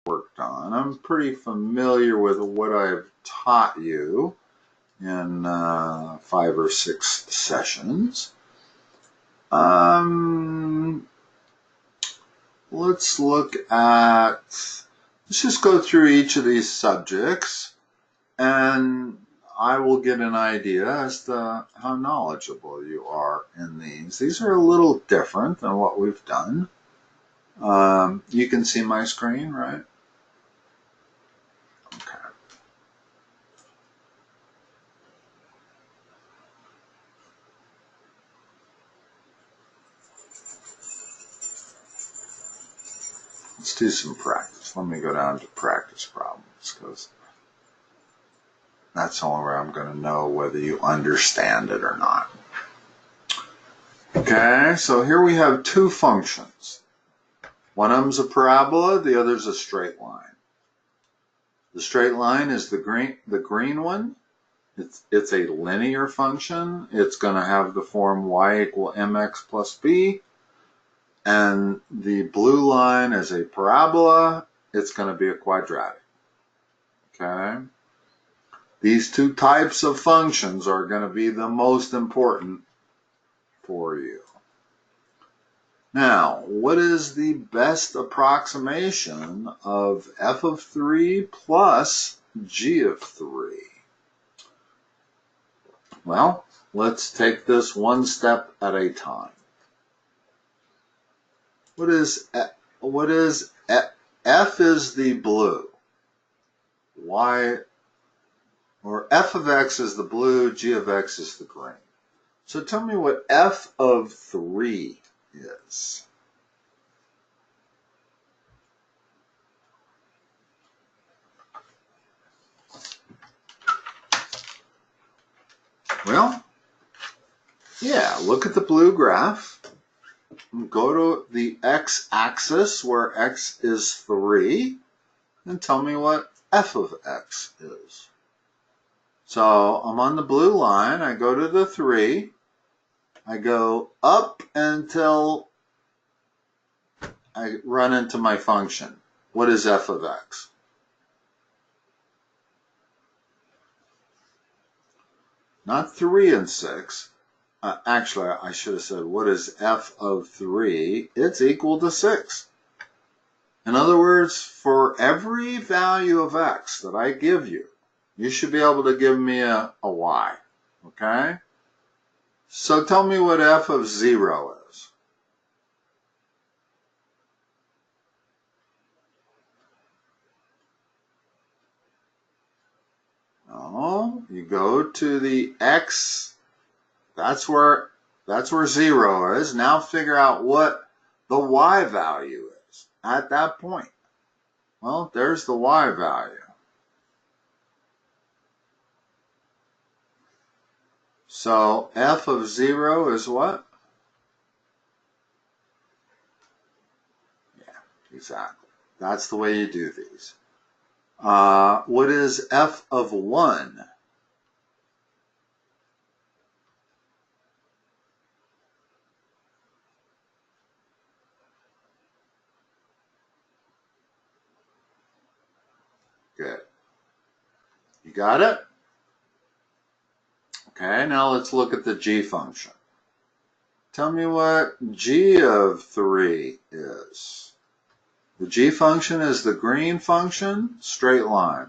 worked on. I'm pretty familiar with what I've taught you in 5 or 6 sessions. Let's just go through each of these subjects, and I will get an idea as to how knowledgeable you are in these. These are a little different than what we've done. You can see my screen, right? Okay. Let's do some practice. Let me go down to practice problems, because that's the only way I'm going to know whether you understand it or not. Okay, so here we have 2 functions. One of them's a parabola, the other's a straight line. The straight line is the green one. It's a linear function. It's going to have the form y = mx plus b. And the blue line is a parabola. It's going to be a quadratic. Okay? These 2 types of functions are going to be the most important for you. Now, what is the best approximation of f of 3 plus g of 3? Well, let's take this one step at a time. What is f is the blue, y, or f of x is the blue, g of x is the green. So tell me what f of 3 is. Well, yeah, look at the blue graph. Go to the x-axis where x is 3 and tell me what f of x is. So I'm on the blue line. I go to the 3. I go up until I run into my function. What is f of x? Not 3 and 6. Actually, I should have said, what is f of 3? It's equal to 6. In other words, for every value of x that I give you, you should be able to give me a y. Okay? So tell me what f of 0 is. Oh, you go to the x, that's where 0 is. Now figure out what the y value is at that point. Well, there's the y value. So f of 0 is what? Yeah, exactly. That's the way you do these. What is f of 1? Good. You got it? Okay, now let's look at the g function. Tell me what g of 3 is. The g function is the green function, straight line.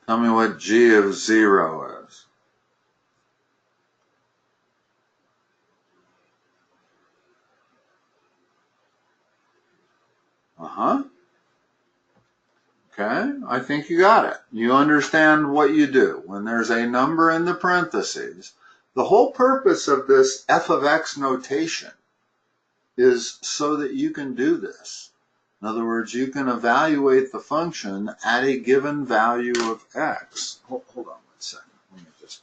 Tell me what g of 0 is. Okay, I think you got it. You understand what you do. When there's a number in the parentheses, the whole purpose of this f of x notation is so that you can do this. In other words, you can evaluate the function at a given value of x. Hold on 1 second. Let me just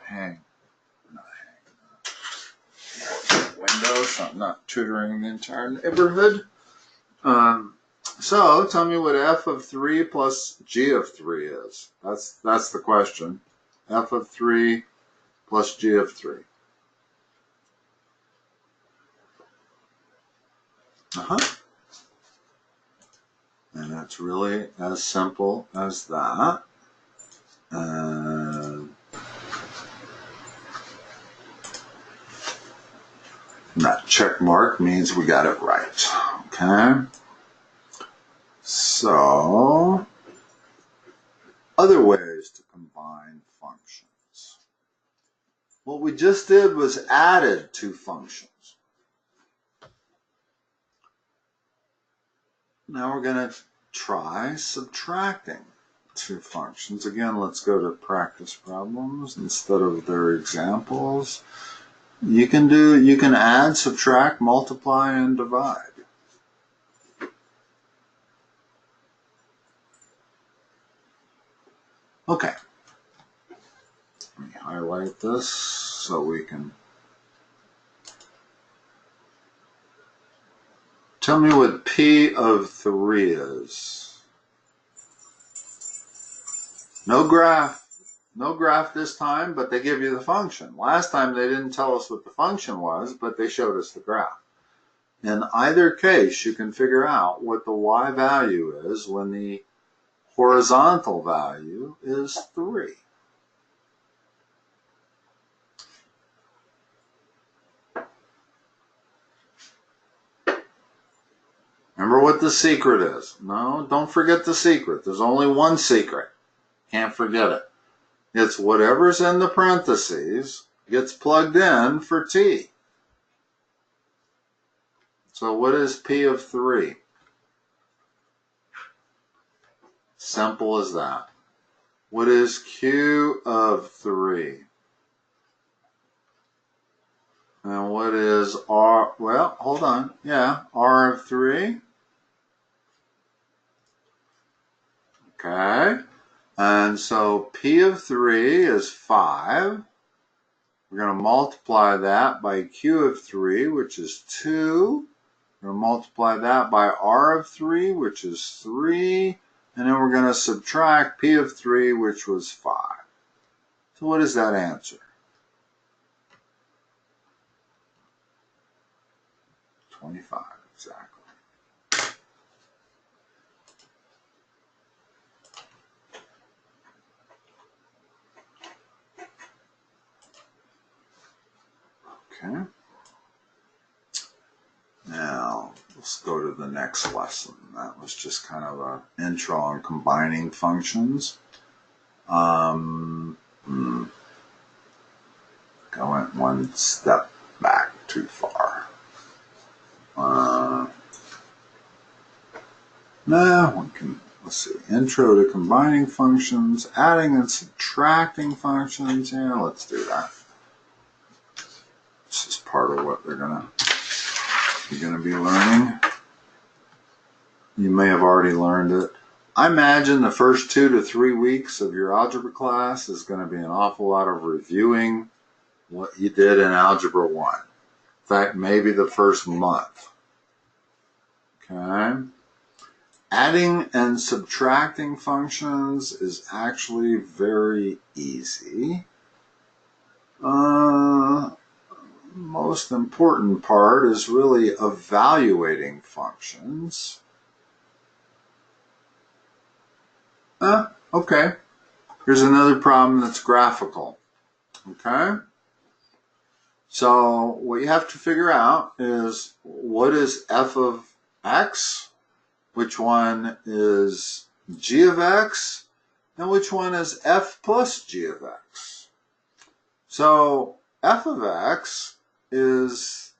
hang. Windows. I'm not tutoring the entire neighborhood. So tell me what f of 3 plus g of 3 is. That's the question. F of 3 plus g of 3. And it's really as simple as that. And that check mark means we got it right. Okay? So, other ways to combine functions. What we just did was added two functions. Now we're going to try subtracting two functions. Again, let's go to practice problems instead of their examples. You can add, subtract, multiply, and divide. Okay. Let me highlight this so we can. Tell me what P of 3 is. No graph this time, but they give you the function. Last time they didn't tell us what the function was, but they showed us the graph. In either case, you can figure out what the y value is when the horizontal value is 3. Remember what the secret is. No, don't forget the secret. There's only one secret. Can't forget it. It's whatever's in the parentheses gets plugged in for t. So what is P of 3? Simple as that. What is Q of 3? And what is R? Well, hold on. Yeah, R of 3. Okay. And so P of 3 is 5. We're going to multiply that by Q of 3, which is 2. We're going to multiply that by R of 3, which is 3. And then we're going to subtract P of 3, which was 5. So what is that answer? 25, exactly. Okay. Now, let's go to the next lesson. That was just kind of an intro on combining functions. I went one step back too far. Now, one can, let's see, intro to combining functions, adding and subtracting functions. Yeah, let's do that. This is part of what you're gonna be learning. You may have already learned it. I imagine the first 2 to 3 weeks of your algebra class is going to be an awful lot of reviewing what you did in Algebra 1. In fact, maybe the first month. Okay. Adding and subtracting functions is actually very easy. Most important part is really evaluating functions. Okay. Here's another problem that's graphical. Okay. So what you have to figure out is what is f of x, which one is g of x, and which one is f plus g of x. So f of x is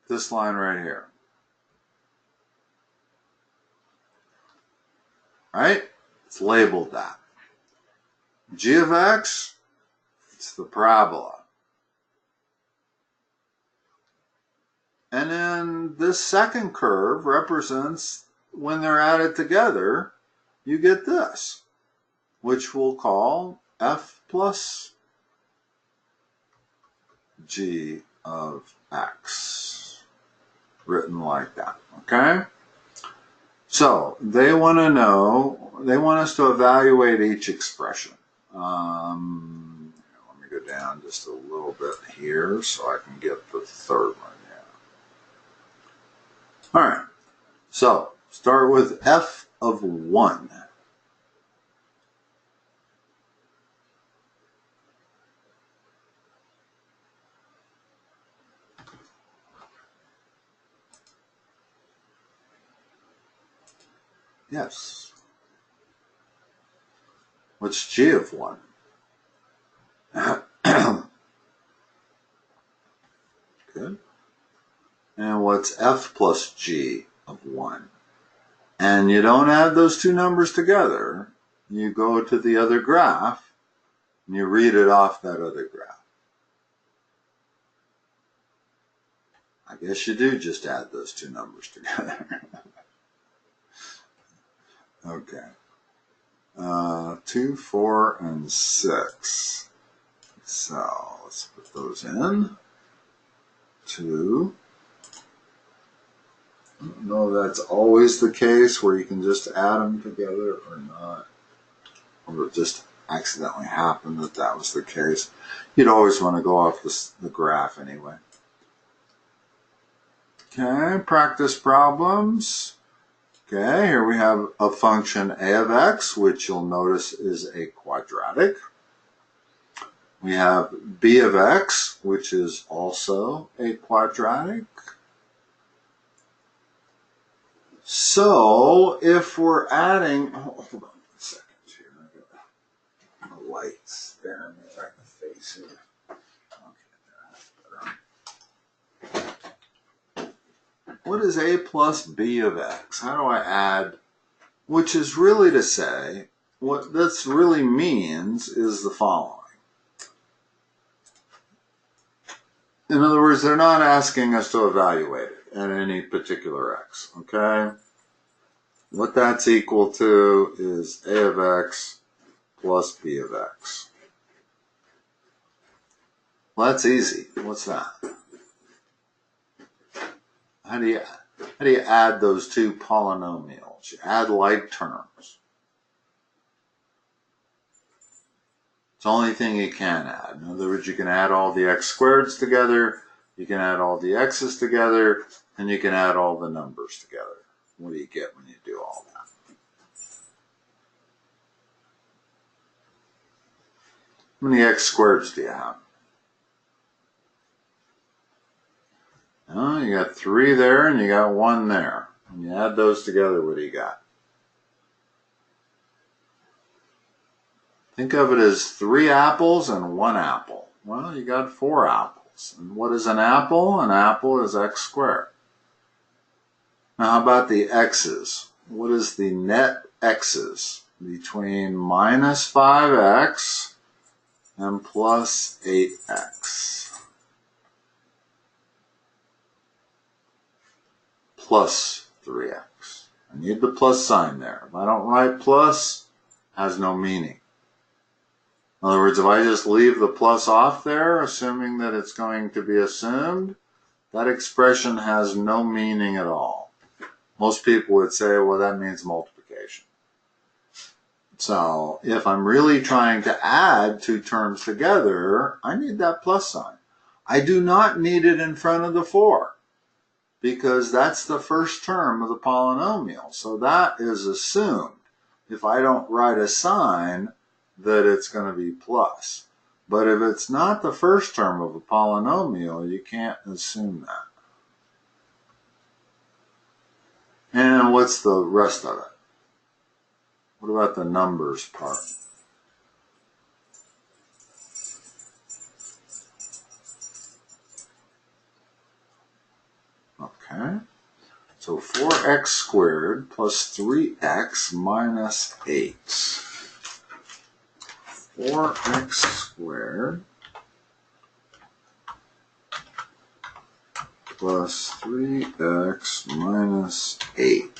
this line right here. Right? It's labeled that. G of x, it's the parabola. And then this second curve represents when they're added together, you get this, which we'll call f plus g of x, written like that, okay? So they want to know, they want us to evaluate each expression. Let me go down just a little bit here so I can get the third one. Yeah. All right. So start with f of 1. Yes. What's g of 1? Good. And what's f plus g of 1? And you don't add those two numbers together. You go to the other graph and you read it off that other graph. I guess you do just add those two numbers together. Okay. 2, 4, and 6. So let's put those in. 2. I don't know if that's always the case where you can just add them together or not. Or it just accidentally happened that that was the case. You'd always want to go off the graph anyway. Okay, practice problems. Okay, here we have a function a of x, which you'll notice is a quadratic. We have b of x, which is also a quadratic. So if we're adding, hold on a second here, I got the light staring me right in the face here. Okay, that's better. What is a plus b of x? How do I add, which is really to say, what this really means is the following. In other words, they're not asking us to evaluate it at any particular x, okay? What that's equal to is a of x plus b of x. Well, that's easy. What's that? How do you add those two polynomials? You add like terms. It's the only thing you can add. In other words, you can add all the x squareds together, you can add all the x's together, and you can add all the numbers together. What do you get when you do all that? How many x squareds do you have? Oh, you got 3 there and you got 1 there. When you add those together, what do you got? Think of it as 3 apples and 1 apple. Well, you got 4 apples. And what is an apple? An apple is x squared. Now, how about the x's? What is the net x's between minus 5x and plus 8x? Plus 3x. I need the plus sign there. If I don't write plus, it has no meaning. In other words, if I just leave the plus off there, assuming that it's going to be assumed, that expression has no meaning at all. Most people would say, well, that means multiplication. So if I'm really trying to add two terms together, I need that plus sign. I do not need it in front of the 4 because that's the first term of the polynomial. So that is assumed. If I don't write a sign, that it's going to be plus. But if it's not the first term of a polynomial, you can't assume that. And what's the rest of it? What about the numbers part? Okay. So 4x squared plus 3x minus 8. 4x squared plus 3x minus 8.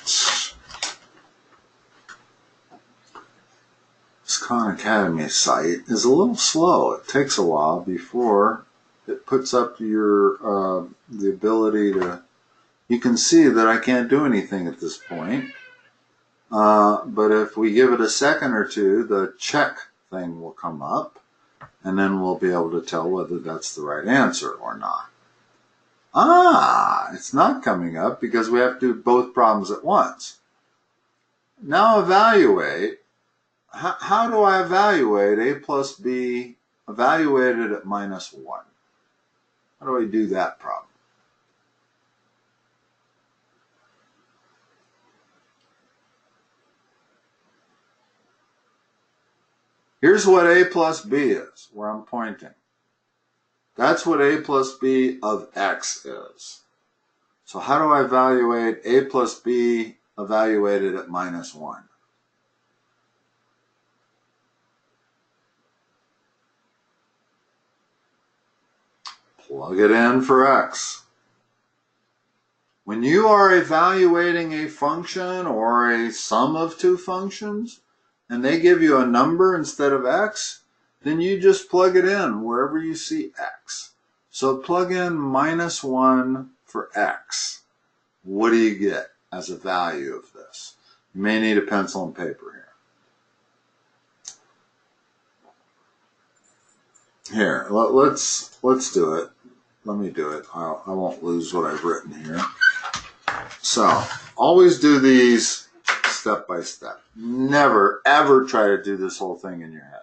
This Khan Academy site is a little slow. It takes a while before it puts up your the ability to. You can see that I can't do anything at this point. But if we give it a second or two, the check thing will come up. and then we'll be able to tell whether that's the right answer or not. Ah, it's not coming up because we have to do both problems at once. Now evaluate. How do I evaluate a plus b evaluated at minus 1? How do I do that problem? Here's what a plus b is, where I'm pointing. That's what a plus b of x is. So how do I evaluate a plus b evaluated at minus 1? Plug it in for x. When you are evaluating a function or a sum of two functions, and they give you a number instead of x, then you just plug it in wherever you see x. So plug in minus 1 for x. What do you get as a value of this? You may need a pencil and paper here. Here, let's do it. Let me do it. I won't lose what I've written here. So, always do these step by step. Never, ever try to do this whole thing in your head.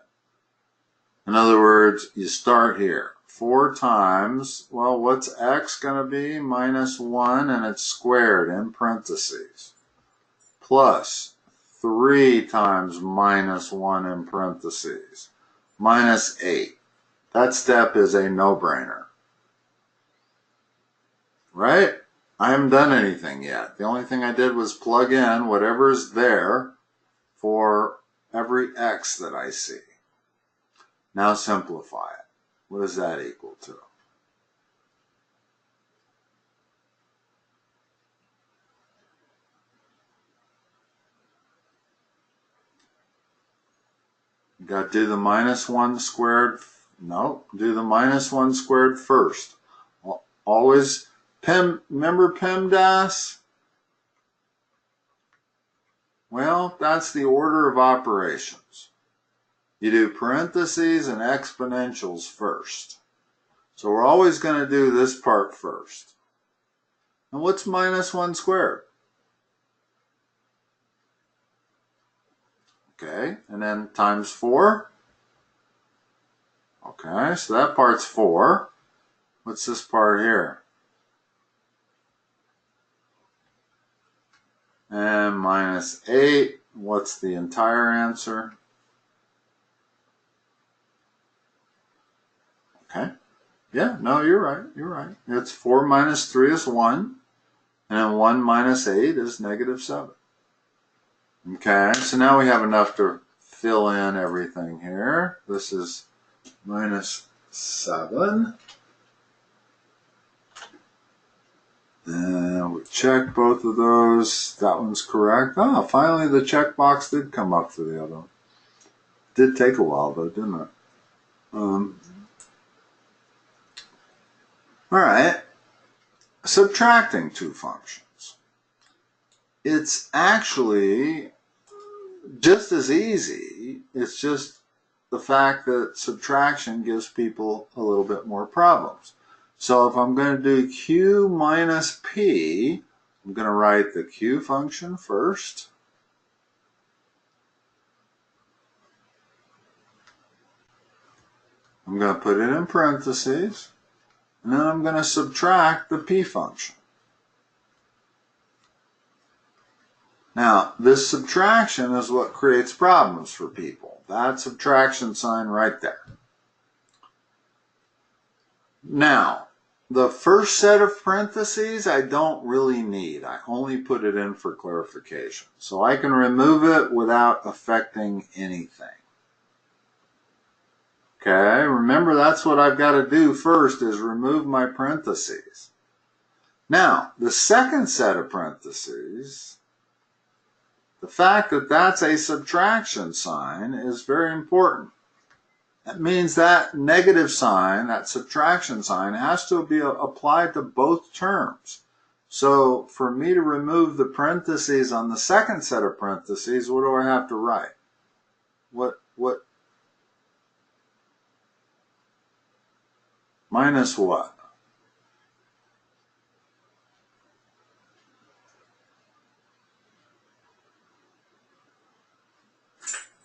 In other words, you start here. 4 times, well, what's x going to be? Minus 1, and it's squared in parentheses. Plus 3 times minus 1 in parentheses. Minus 8. That step is a no-brainer. Right? I haven't done anything yet. The only thing I did was plug in whatever's there for every x that I see. Now simplify it. What does that equal to? You got to do the minus 1 squared. No, do the minus 1 squared first. Always remember PEMDAS? Well, that's the order of operations. You do parentheses and exponentials first. So we're always going to do this part first. And what's minus 1 squared? Okay, and then times 4. Okay, so that part's 4. What's this part here? And minus 8. What's the entire answer? Okay. Yeah, no, you're right. You're right. It's 4 minus 3 is 1. And 1 minus 8 is negative 7. Okay, so now we have enough to fill in everything here. This is minus 7. And we check both of those. That one's correct. Oh, finally the checkbox did come up for the other one. Did take a while though, didn't it? All right. Subtracting two functions. It's actually just as easy. It's just the fact that subtraction gives people a little bit more problems. So if I'm going to do q minus p, I'm going to write the q function first. I'm going to put it in parentheses. And then I'm going to subtract the p function. Now, this subtraction is what creates problems for people. That subtraction sign right there. Now, the first set of parentheses I don't really need. I only put it in for clarification. So I can remove it without affecting anything. Okay, remember that's what I've got to do first is remove my parentheses. Now, the second set of parentheses, the fact that that's a subtraction sign is very important. That means that negative sign, that subtraction sign, has to be applied to both terms. So for me to remove the parentheses on the second set of parentheses, what do I have to write? What minus what?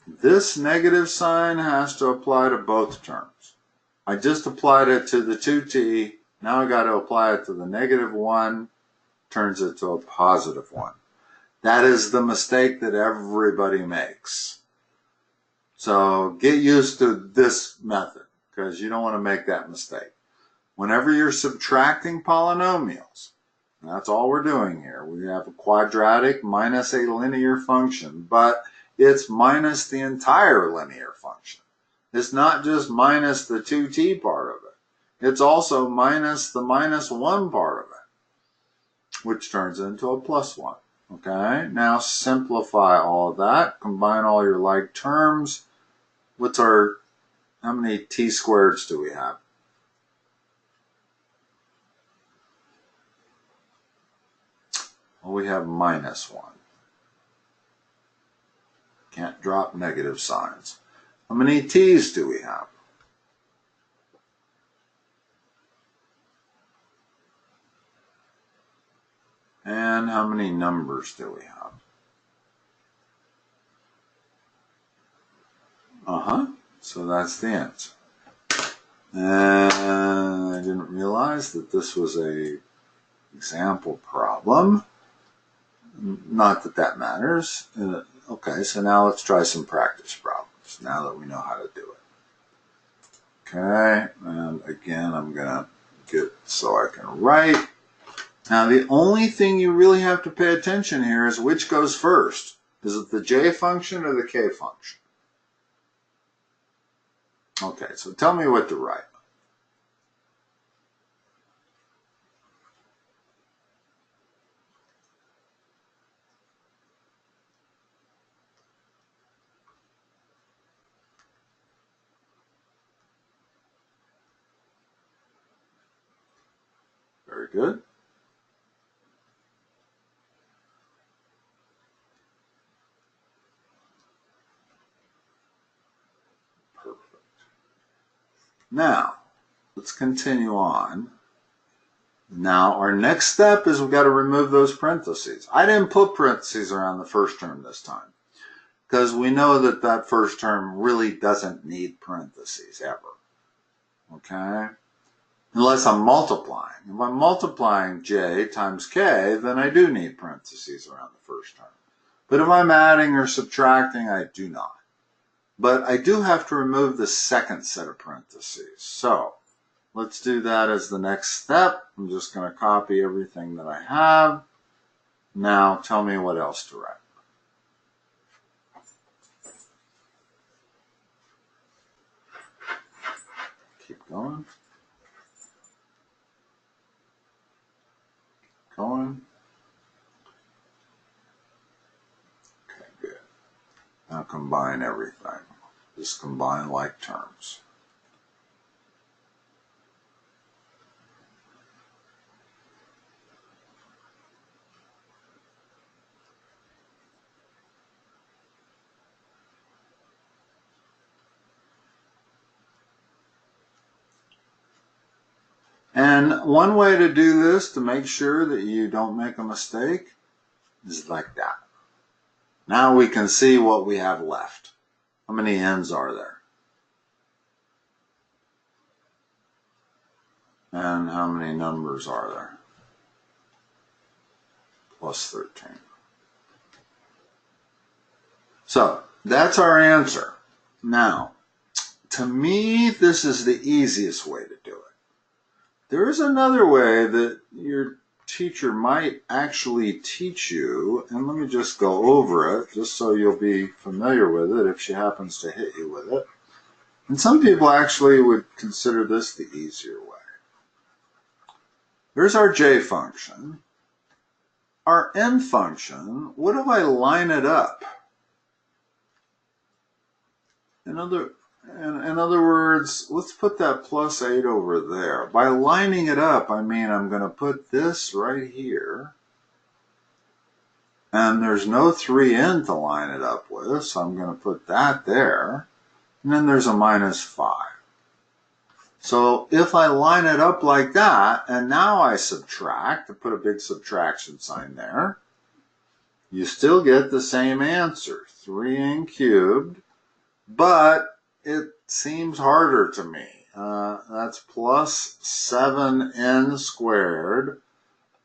This negative sign has to apply to both terms. I just applied it to the 2t. Now I got to apply it to the negative 1. Turns it to a positive 1. That is the mistake that everybody makes. So get used to this method because you don't want to make that mistake. Whenever you're subtracting polynomials, that's all we're doing here. We have a quadratic minus a linear function, but it's minus the entire linear function. It's not just minus the 2t part of it. It's also minus the minus 1 part of it, which turns into a plus 1. Okay, now simplify all of that. Combine all your like terms. How many t squareds do we have? Well, we have minus 1. Can't drop negative signs. How many t's do we have? And how many numbers do we have? So that's the answer. And I didn't realize that this was a example problem. Not that that matters. Okay, so now let's try some practice problems now that we know how to do it. Okay, and again, I'm going to get so I can write. Now, the only thing you really have to pay attention here is which goes first. Is it the j function or the k function? Okay, so tell me what to write. Very good. Perfect. Now, let's continue on. Now, our next step is we've got to remove those parentheses. I didn't put parentheses around the first term this time because we know that that first term really doesn't need parentheses ever. Okay? Unless I'm multiplying. If I'm multiplying j times k, then I do need parentheses around the first term. But if I'm adding or subtracting, I do not. But I do have to remove the second set of parentheses. So let's do that as the next step. I'm just going to copy everything that I have. Now tell me what else to write. Keep going. Going. Okay, good. Now combine everything. Just combine like terms. And one way to do this to make sure that you don't make a mistake is like that. Now we can see what we have left. How many n's are there? And how many numbers are there? Plus 13. So that's our answer. Now, to me, this is the easiest way to do it. There is another way that your teacher might actually teach you, and let me just go over it, just so you'll be familiar with it if she happens to hit you with it. And some people actually would consider this the easier way. Here's our j function. Our n function, what if I line it up? In other words, let's put that plus 8 over there. By lining it up, I mean I'm going to put this right here. And there's no 3n to line it up with, so I'm going to put that there. And then there's a minus 5. So if I line it up like that, and now I subtract, I put a big subtraction sign there, you still get the same answer, 3n cubed, but it seems harder to me. That's plus 7n squared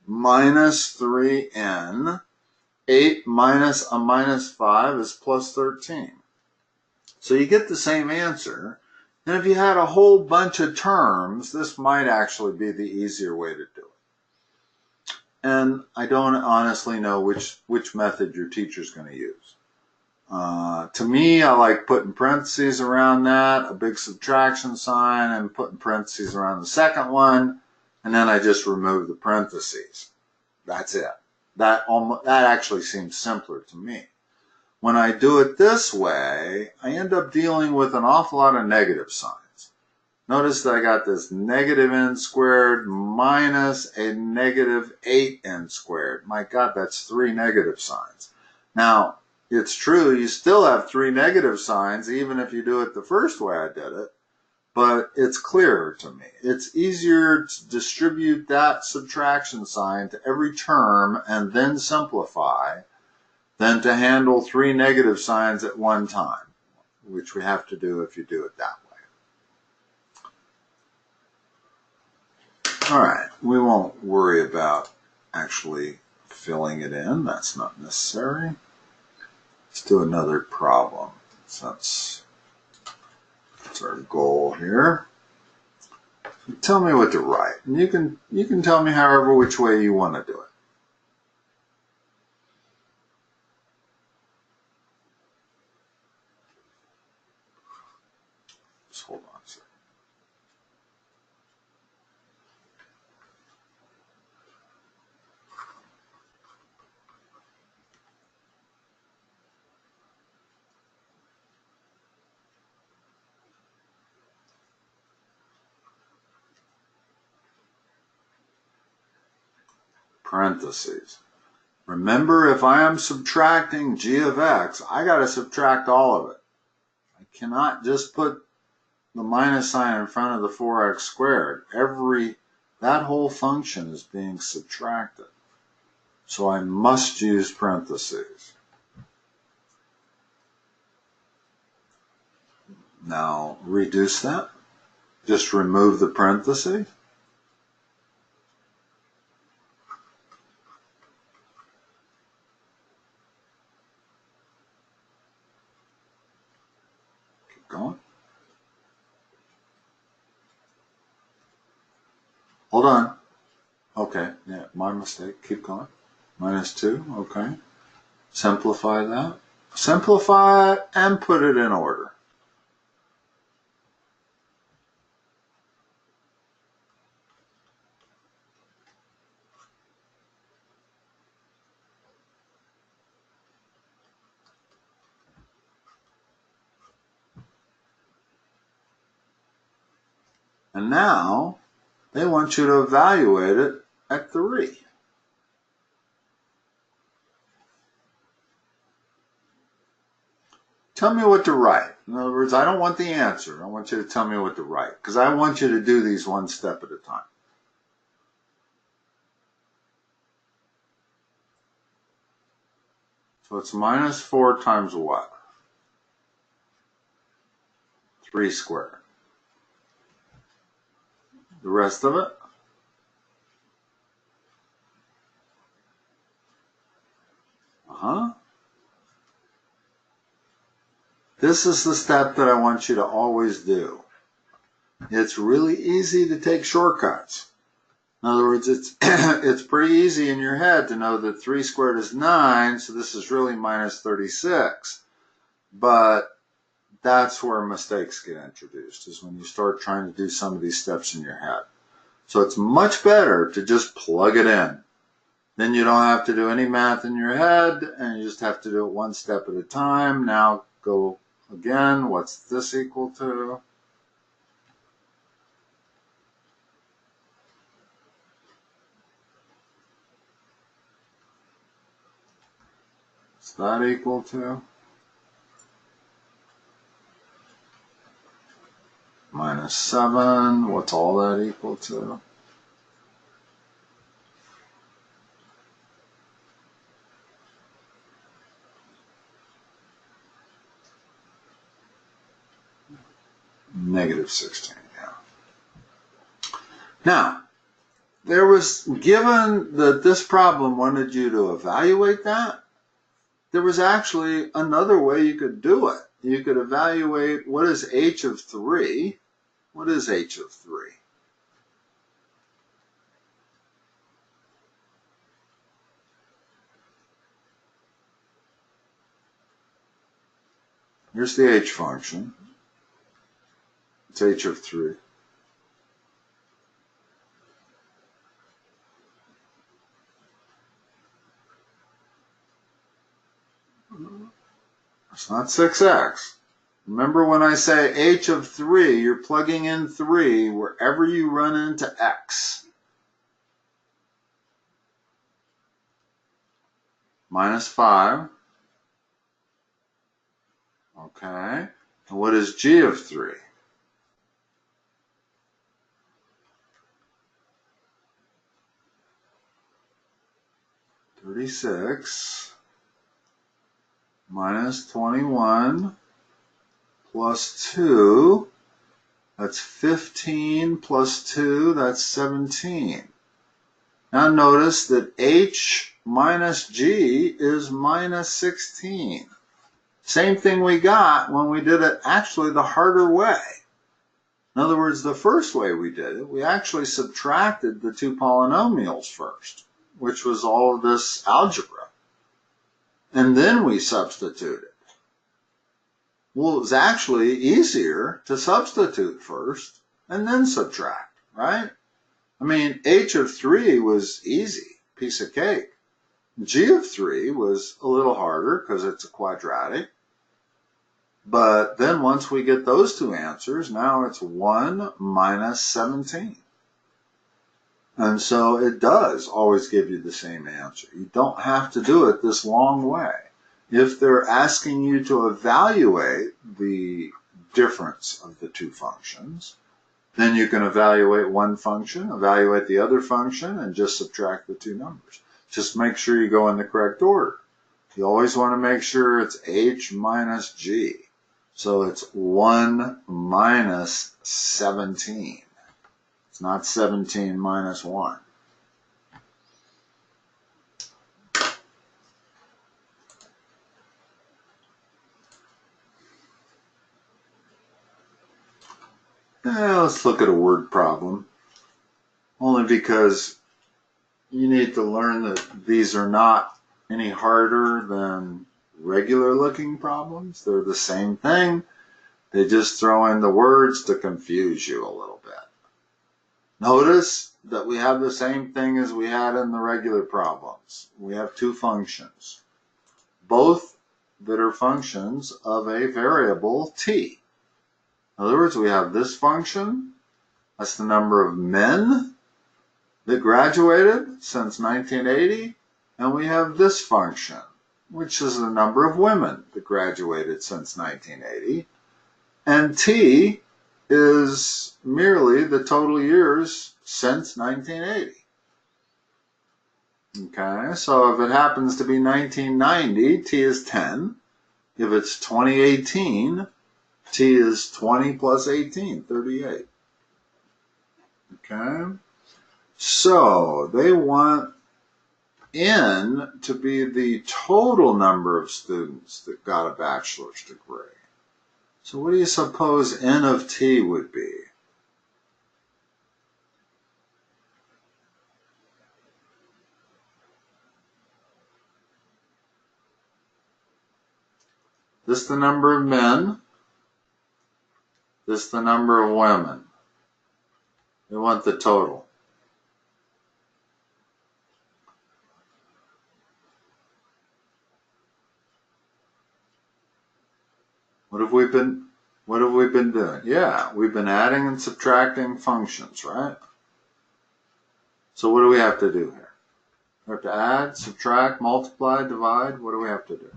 minus 3n. 8 minus a minus 5 is plus 13. So you get the same answer. And if you had a whole bunch of terms, this might actually be the easier way to do it. And I don't honestly know which method your teacher's going to use. To me, I like putting parentheses around that, a big subtraction sign, and putting parentheses around the second one, and then I just remove the parentheses. That's it. That actually seems simpler to me. When I do it this way, I end up dealing with an awful lot of negative signs. Notice that I got this negative n squared minus a negative 8n squared. My God, that's 3 negative signs. Now, it's true, you still have 3 negative signs, even if you do it the first way I did it, but it's clearer to me. It's easier to distribute that subtraction sign to every term and then simplify than to handle 3 negative signs at one time, which we have to do if you do it that way. All right, we won't worry about actually filling it in. That's not necessary. Let's do another problem. That's our goal here. So tell me what to write. And you can tell me however which way you want to do it. Just hold on a second. Parentheses. Remember, if I am subtracting g of x, I got to subtract all of it. I cannot just put the minus sign in front of the 4x squared. That whole function is being subtracted. So I must use parentheses. Now reduce that. Just remove the parenthesis. Keep going. Hold on. Okay, yeah, my mistake. Keep going. Minus 2, okay. Simplify that. Simplify it and put it in order. And now they want you to evaluate it at 3. Tell me what to write. In other words, I don't want the answer. I want you to tell me what to write, because I want you to do these one step at a time. So it's minus 4 times what? 3 squared. The rest of it? This is the step that I want you to always do. It's really easy to take shortcuts. In other words, it's pretty easy in your head to know that 3 squared is 9, so this is really minus 36. But that's where mistakes get introduced, is when you start trying to do some of these steps in your head. So it's much better to just plug it in. Then you don't have to do any math in your head, and you just have to do it one step at a time. Now go again. What's this equal to? What's that equal to? Minus minus 7. What's all that equal to? Negative 16, yeah. Now, there was, given that this problem wanted you to evaluate that, there was actually another way you could do it. You could evaluate what is h of 3. What is h of 3? Here's the h function. It's h of 3. It's not 6x. Remember when I say h of 3, you're plugging in 3 wherever you run into x. Minus 5. Okay. And what is g of 3? $36 minus 21 plus 2, that's 15 plus 2, that's 17. Now notice that h minus g is minus 16. Same thing we got when we did it actually the harder way. In other words, the first way we did it, we actually subtracted the two polynomials first, which was all of this algebra. And then we substituted. Well, it was actually easier to substitute first and then subtract, right? I mean, h of 3 was easy, piece of cake. G of 3 was a little harder because it's a quadratic. But then once we get those two answers, now it's 1 minus 17. And so it does always give you the same answer. You don't have to do it this long way. If they're asking you to evaluate the difference of the two functions, then you can evaluate one function, evaluate the other function, and just subtract the two numbers. Just make sure you go in the correct order. You always want to make sure it's h minus g. So it's 1 minus 17. It's not 17 minus 1. Let's look at a word problem. Only because you need to learn that these are not any harder than regular looking problems. They're the same thing. They just throw in the words to confuse you a little bit. Notice that we have the same thing as we had in the regular problems. We have two functions, both that are functions of a variable t. In other words, we have this function, that's the number of men that graduated since 1980, and we have this function, which is the number of women that graduated since 1980, and t is merely the total years since 1980. Okay, so if it happens to be 1990, t is 10. If it's 2018, t is 20 plus 18, 38. Okay, so they want n to be the total number of students that got a bachelor's degree. So what do you suppose n of t would be? This the number of men. This the number of women. They want the total. What have we been doing? Yeah, we've been adding and subtracting functions, right? So what do we have to do here? We have to add, subtract, multiply, divide. What do we have to do?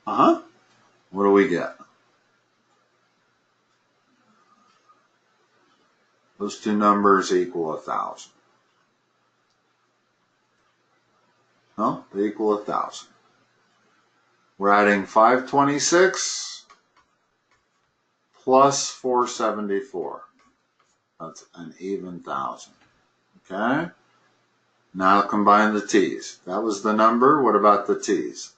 What do we get? Those two numbers equal 1,000. No, they equal 1,000. We're adding 526 plus 474. That's an even 1,000. Okay? Now combine the t's. That was the number. What about the t's?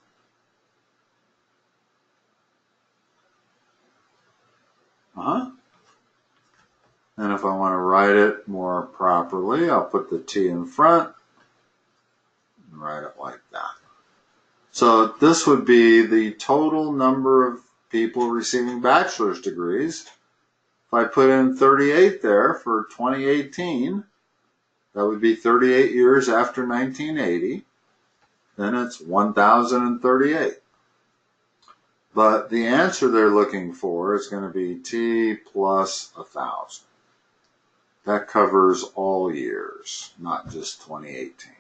And if I want to write it more properly, I'll put the t in front and write it like that. So this would be the total number of people receiving bachelor's degrees. If I put in 38 there for 2018, that would be 38 years after 1980. Then it's 1,038. But the answer they're looking for is going to be t plus 1,000. That covers all years, not just 2018.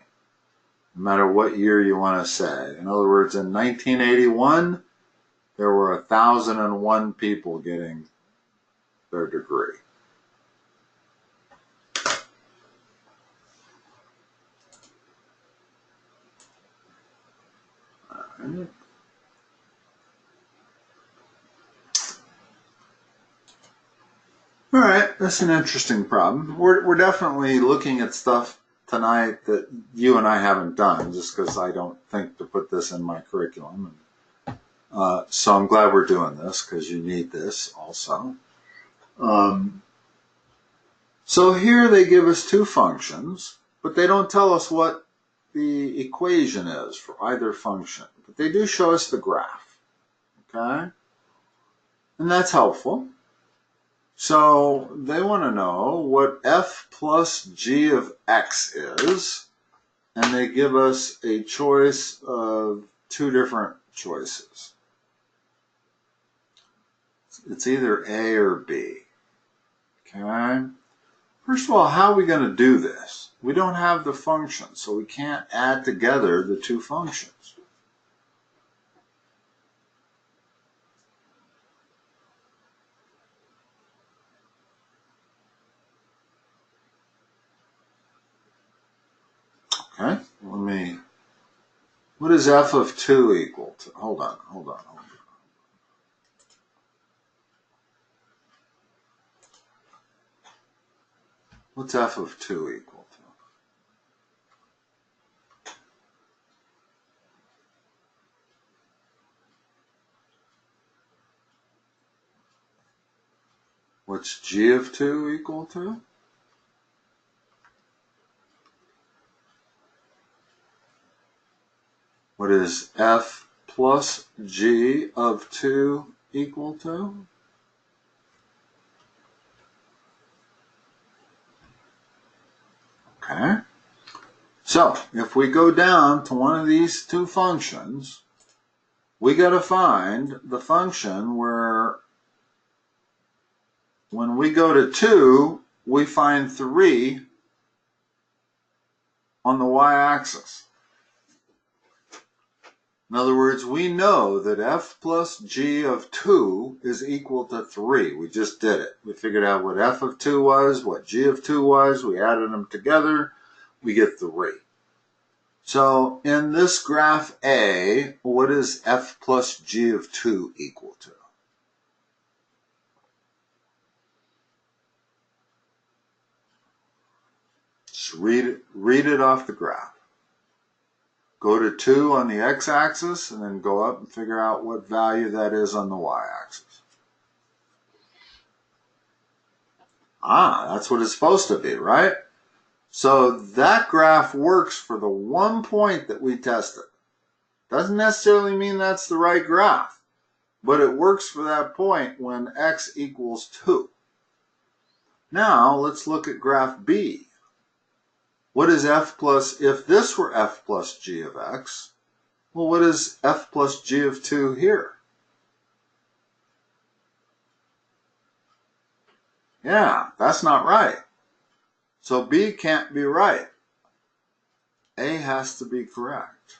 No matter what year you want to say. In other words, in 1981, there were 1,001 people getting their degree. All right, that's an interesting problem. We're definitely looking at stuff tonight that you and I haven't done, just because I don't think to put this in my curriculum. So I'm glad we're doing this, because you need this also. So here they give us two functions, but they don't tell us what the equation is for either function. But they do show us the graph, okay? And that's helpful. So they want to know what f plus g of x is, and they give us a choice of two different choices. It's either A or B. Okay? First of all, how are we going to do this? We don't have the function, so we can't add together the two functions. Okay, what is f of 2 equal to? Hold on. What's f of 2 equal to? What's g of 2 equal to? What is f plus g of 2 equal to? Okay. So, if we go down to one of these two functions, we got to find the function where when we go to 2, we find 3 on the y-axis. In other words, we know that f plus g of 2 is equal to 3. We just did it. We figured out what f of 2 was, what g of 2 was. We added them together. We get 3. So in this graph A, what is f plus g of 2 equal to? Just read it off the graph. Go to 2 on the x-axis, and then go up and figure out what value that is on the y-axis. That's what it's supposed to be, right? So that graph works for the one point that we tested. Doesn't necessarily mean that's the right graph, but it works for that point when x equals 2. Now, let's look at graph B. What is f plus, if this were f plus g of x, well, what is f plus g of 2 here? Yeah, that's not right. So B can't be right. A has to be correct.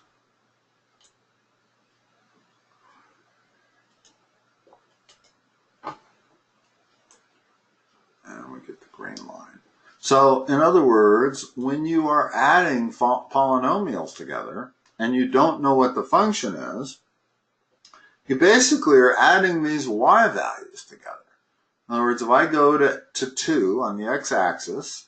And we get the green line. So, in other words, when you are adding polynomials together and you don't know what the function is, you basically are adding these y values together. In other words, if I go to 2 on the x-axis,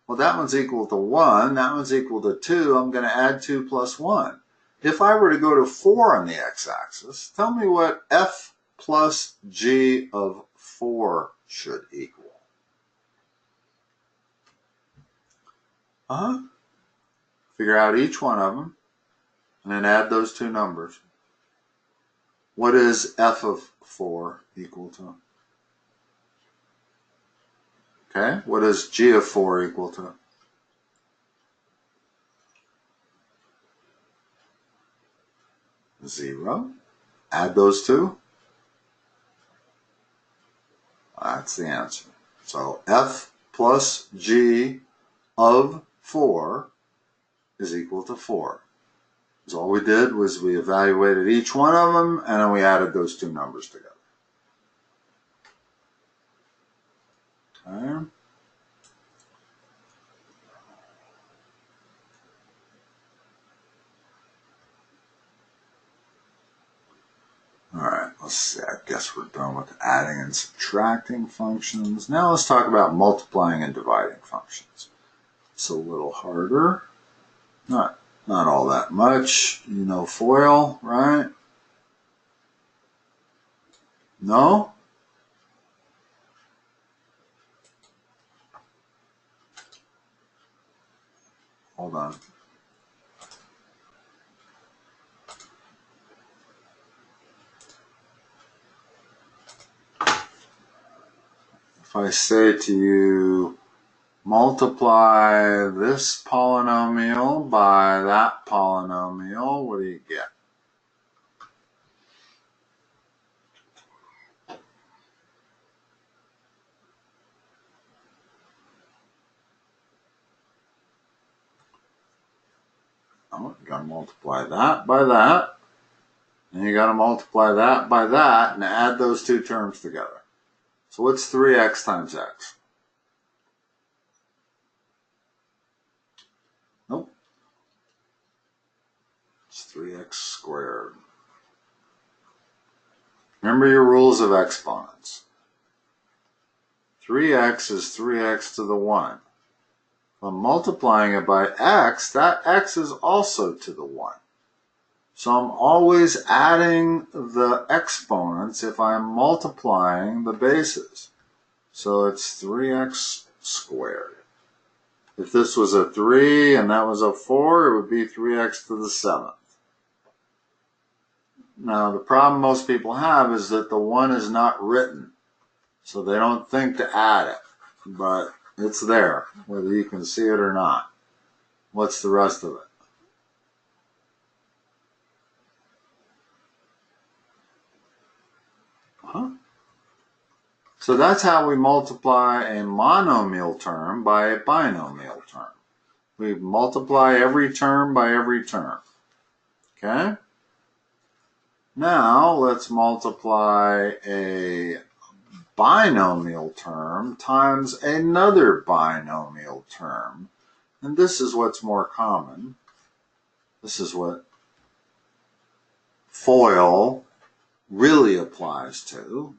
well, that one's equal to 1, that one's equal to 2, I'm going to add 2 plus 1. If I were to go to 4 on the x-axis, tell me what f plus g of 4 should equal. Figure out each one of them, and then add those two numbers. What is f of 4 equal to? Okay, what is g of 4 equal to? Zero. Add those two. That's the answer. So f plus g of 4 is equal to 4. So all we did was we evaluated each one of them, and then we added those two numbers together. Okay. All right, let's see. I guess we're done with adding and subtracting functions. Now let's talk about multiplying and dividing functions. It's a little harder. Not all that much. You know FOIL, right? No? Hold on. If I say to you, multiply this polynomial by that polynomial, what do you get? Oh, you got to multiply that by that, and you got to multiply that by that, and add those two terms together. So what's 3x times x? Nope. It's 3x squared. Remember your rules of exponents. 3x is 3x to the 1. If I'm multiplying it by x, that x is also to the 1. So I'm always adding the exponents if I'm multiplying the bases. So it's 3x squared. If this was a 3 and that was a 4, it would be 3x to the 7th. Now, the problem most people have is that the 1 is not written, so they don't think to add it, but it's there, whether you can see it or not. What's the rest of it? So that's how we multiply a monomial term by a binomial term. We multiply every term by every term. Okay? Now let's multiply a binomial term times another binomial term. And this is what's more common. This is what FOIL really applies to.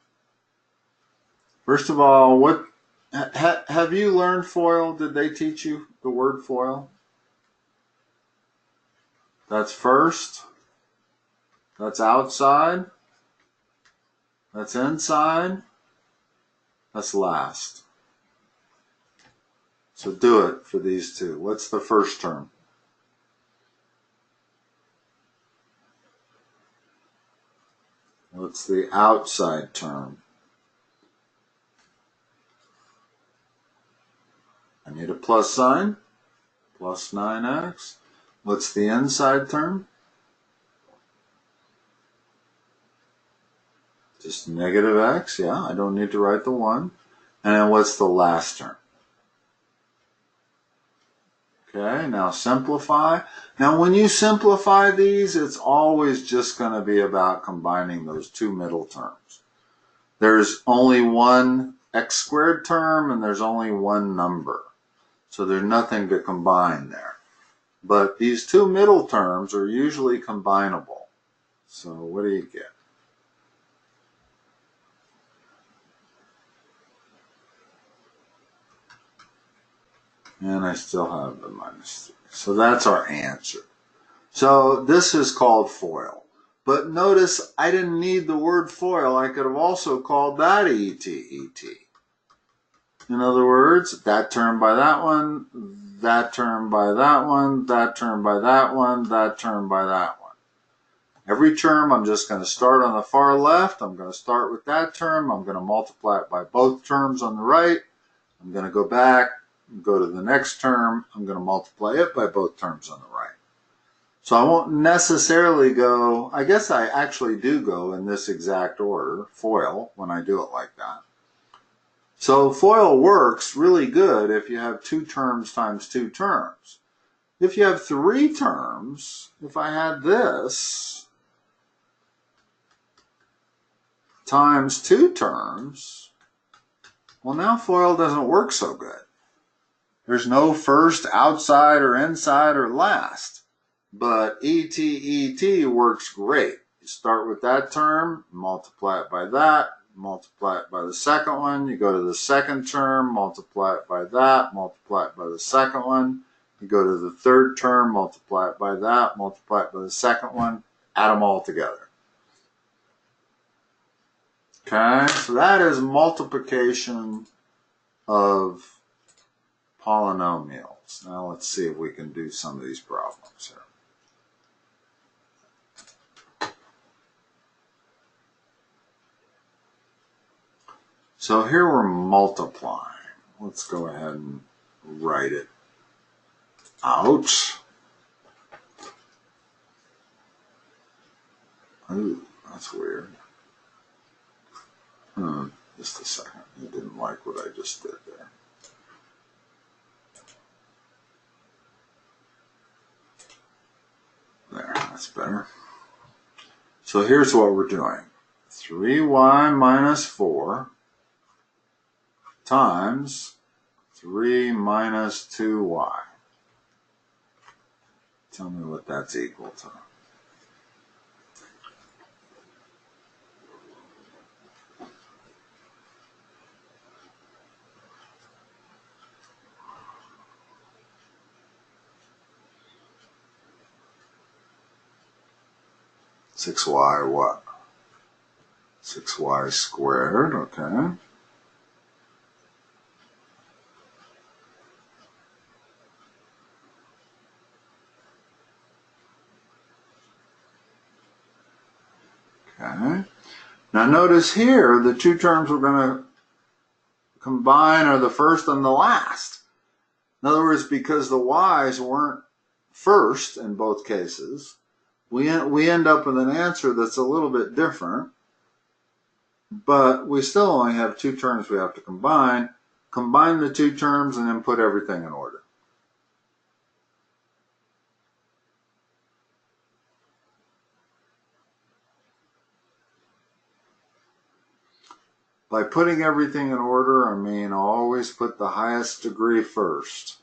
First of all, have you learned FOIL? Did they teach you the word FOIL? That's first. That's outside. That's inside. That's last. So do it for these two. What's the first term? What's the outside term? I need a plus sign. Plus 9x. What's the inside term? Just negative x, yeah, I don't need to write the 1. And then what's the last term? Okay, now simplify. Now when you simplify these, it's always just going to be about combining those two middle terms. There's only one x squared term and there's only one number. So there's nothing to combine there. But these two middle terms are usually combinable. So what do you get? And I still have the minus 3. So that's our answer. So this is called FOIL. But notice I didn't need the word FOIL. I could have also called that ET. In other words, that term by that one, that term by that one, that term by that one, that term by that one. Every term I'm just going to start on the far left. I'm going to start with that term. I'm going to multiply it by both terms on the right. I'm going to go back, go to the next term. I'm going to multiply it by both terms on the right. So I won't necessarily go, I guess I actually do go in this exact order, FOIL, when I do it like that. So FOIL works really good if you have 2 terms times 2 terms. If you have 3 terms, if I had this times 2 terms, well, now FOIL doesn't work so good. There's no first, outside, or inside, or last. But ET works great. You start with that term, multiply it by that, multiply it by the second one. You go to the second term, multiply it by that, multiply it by the second one. You go to the third term, multiply it by that, multiply it by the second one, add them all together. Okay, so that is multiplication of polynomials. Now let's see if we can do some of these problems here. So here we're multiplying. Let's go ahead and write it out. Ooh, that's weird. Just a second. I didn't like what I just did there. There, that's better. So here's what we're doing. 3y minus 4 times 3 minus 2y. Tell me what that's equal to. Six y what? 6y squared, okay. Okay. Now notice here the 2 terms we're going to combine are the first and the last. In other words, because the y's weren't first in both cases, we end up with an answer that's a little bit different, but we still only have 2 terms we have to combine. Combine the 2 terms and then put everything in order. By putting everything in order, I mean always put the highest degree first.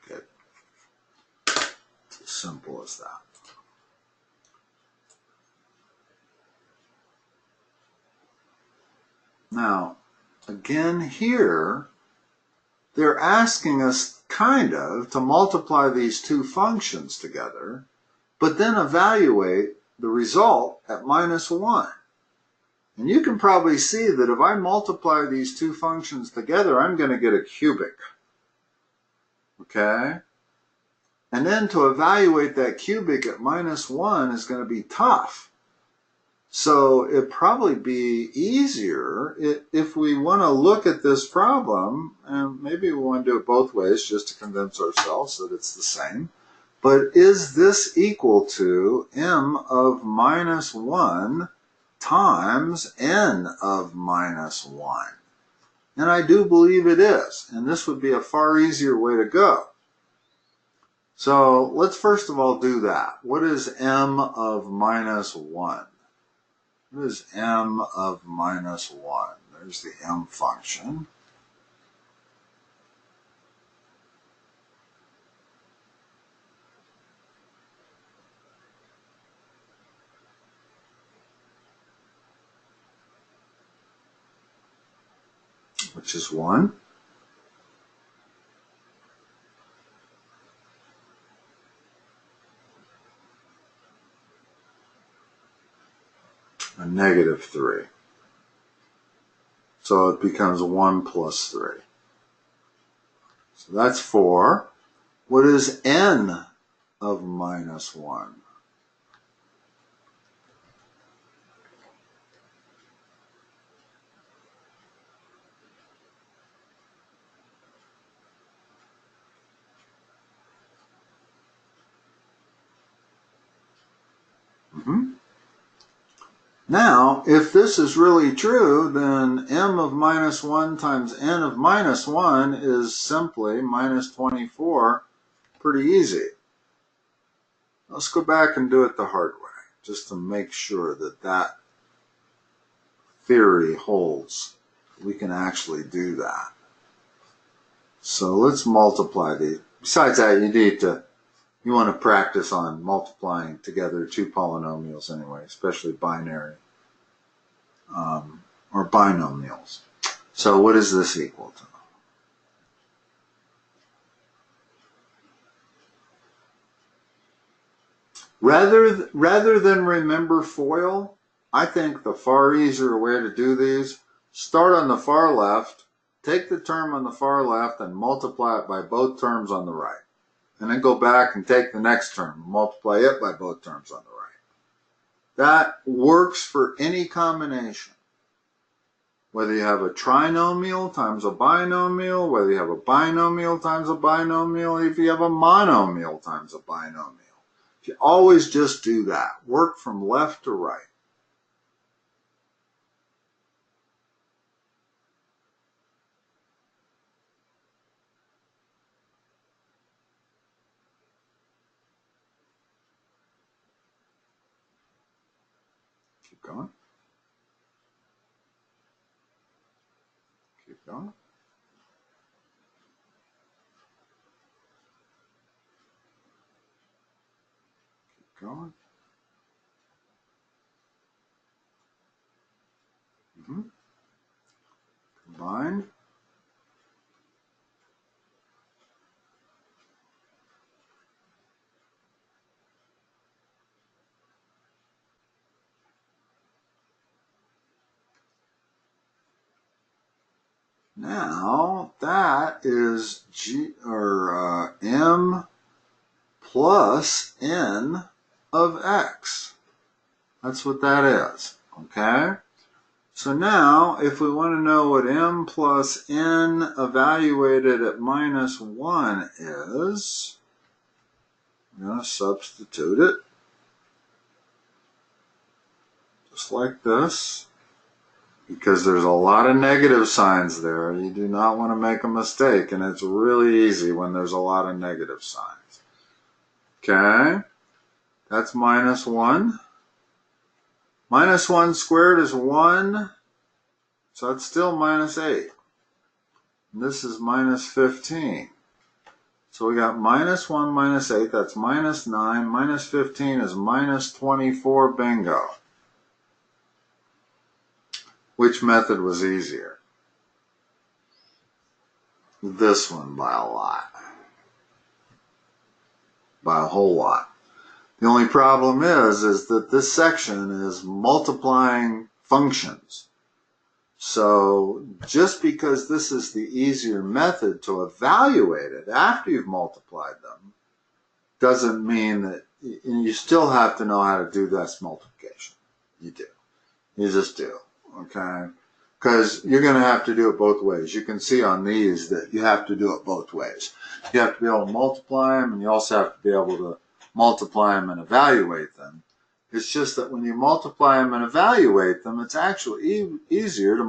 Good. It's as simple as that. Now, again here, they're asking us kind of to multiply these 2 functions together, but then evaluate the result at -1. And you can probably see that if I multiply these 2 functions together, I'm going to get a cubic. Okay? And then to evaluate that cubic at -1 is going to be tough. So it'd probably be easier if we want to look at this problem, and maybe we want to do it both ways just to convince ourselves that it's the same. But is this equal to m of -1 times n of -1? And I do believe it is. And this would be a far easier way to go. So let's first of all do that. What is m of minus 1? What is m of minus 1? There's the m function. Which is 1. A negative 3. So it becomes 1 plus 3. So that's 4. What is n of minus 1? Now, if this is really true, then m of minus 1 times n of minus 1 is simply minus 24. Pretty easy. Let's go back and do it the hard way, just to make sure that that theory holds. We can actually do that. So let's multiply these. Besides that, you want to practice on multiplying together two polynomials anyway, especially binary or binomials. So what is this equal to? Rather than remember FOIL, I think the far easier way to do these, start on the far left, take the term on the far left and multiply it by both terms on the right. And then go back and take the next term, multiply it by both terms on the right. That works for any combination. Whether you have a trinomial times a binomial, whether you have a binomial times a binomial, if you have a monomial times a binomial. You always just do that. Work from left to right. Keep going. Keep going. Keep going. Combine. Now that is m plus n of x. That's what that is. Okay? So now, if we want to know what m plus n evaluated at minus 1 is, I'm going to substitute it. Just like this. Because there's a lot of negative signs there. You do not want to make a mistake, and it's really easy when there's a lot of negative signs. Okay? That's minus 1. Minus 1 squared is 1, so that's still minus 8. And this is minus 15. So we got minus 1 minus 8, that's minus 9. Minus 15 is minus 24, bingo. Which method was easier? This one by a lot. By a whole lot. The only problem is that this section is multiplying functions. So just because this is the easier method to evaluate it after you've multiplied them doesn't mean that you still have to know how to do this multiplication. You do. You just do. Okay? Because you're going to have to do it both ways. You can see on these that you have to do it both ways. You have to be able to multiply them, and you also have to be able to multiply them and evaluate them. It's just that when you multiply them and evaluate them, it's actually easier to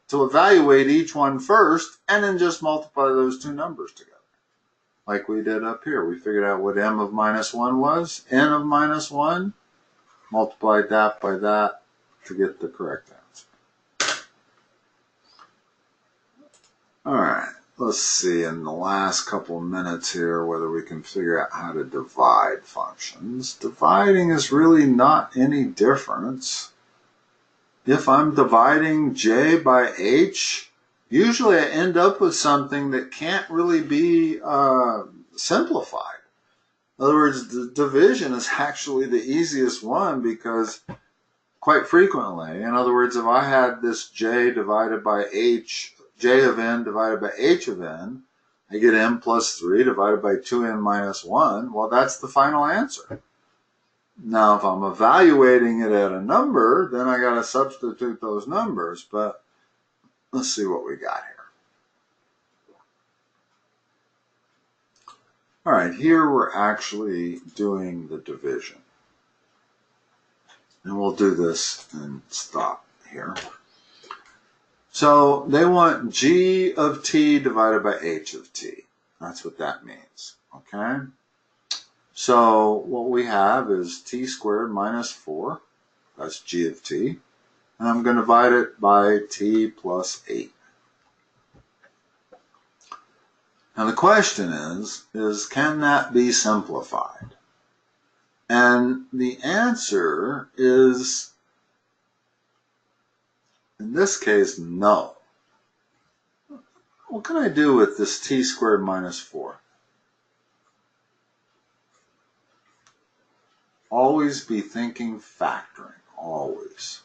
to evaluate each one first and then just multiply those two numbers together. Like we did up here. We figured out what m of minus 1 was. N of minus 1. Multiplied that by that to get the correct answer. All right. Let's see in the last couple of minutes here whether we can figure out how to divide functions. Dividing is really not any difference. If I'm dividing j by h, usually I end up with something that can't really be simplified. In other words, the division is actually the easiest one because quite frequently, in other words, if I had this j divided by h, j of n divided by h of n, I get m plus 3 divided by 2n minus 1. Well, that's the final answer. Now, if I'm evaluating it at a number, then I got to substitute those numbers. But let's see what we got here. All right, here we're actually doing the division. And we'll do this and stop here. So they want g of t divided by h of t. That's what that means, okay? So what we have is t squared minus 4. That's g of t. And I'm going to divide it by t plus 8. Now the question is can that be simplified? And the answer is, in this case, no. What can I do with this t squared minus 4? Always be thinking factoring, always.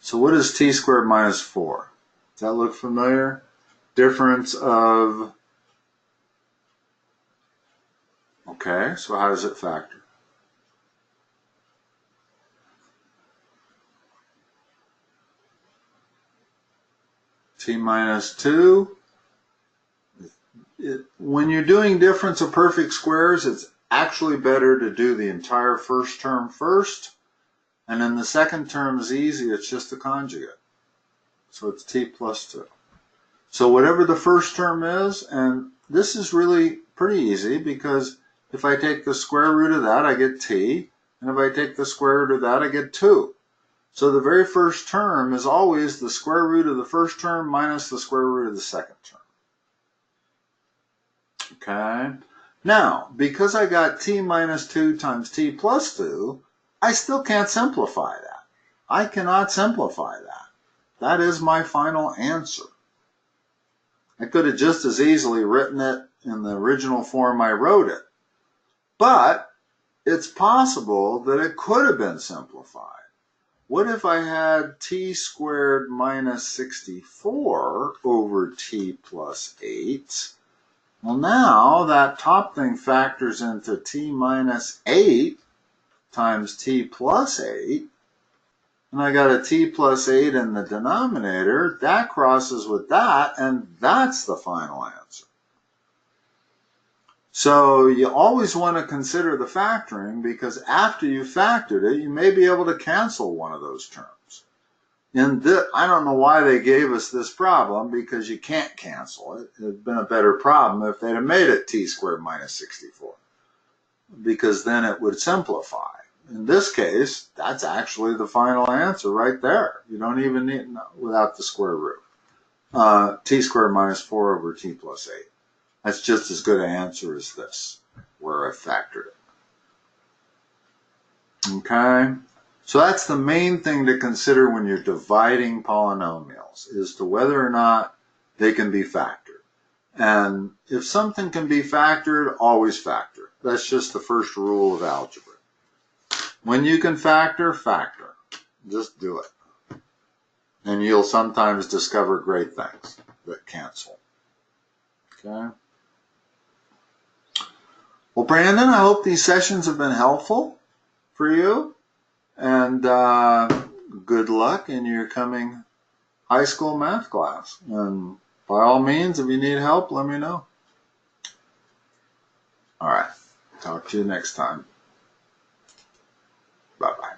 So what is t squared minus 4? Does that look familiar? Difference of, okay, so how does it factor? T minus 2. When you're doing difference of perfect squares, it's actually better to do the entire first term first, and then the second term is easy, it's just a conjugate. So it's t plus 2. So whatever the first term is, and this is really pretty easy because if I take the square root of that, I get t, and if I take the square root of that, I get 2. So the very first term is always the square root of the first term minus the square root of the second term. Okay? Now, because I got t minus 2 times t plus 2, I still can't simplify that. I cannot simplify that. That is my final answer. I could have just as easily written it in the original form I wrote it. But it's possible that it could have been simplified. What if I had t squared minus 64 over t plus 8? Well, now that top thing factors into t minus 8 times t plus 8. And I got a t plus 8 in the denominator. That crosses with that, and that's the final answer. So you always want to consider the factoring because after you factored it, you may be able to cancel one of those terms. I don't know why they gave us this problem because you can't cancel it. It would have been a better problem if they'd have made it t squared minus 64 because then it would simplify. In this case, that's actually the final answer right there. You don't even need, without the square root. T squared minus 4 over t plus 8. That's just as good an answer as this, where I factored it. Okay? So that's the main thing to consider when you're dividing polynomials, is to whether or not they can be factored. And if something can be factored, always factor. That's just the first rule of algebra. When you can factor, factor. Just do it. And you'll sometimes discover great things that cancel. Okay? Well, Brandon, I hope these sessions have been helpful for you. And good luck in your coming high school math class. And by all means, if you need help, let me know. All right. Talk to you next time. Bye-bye.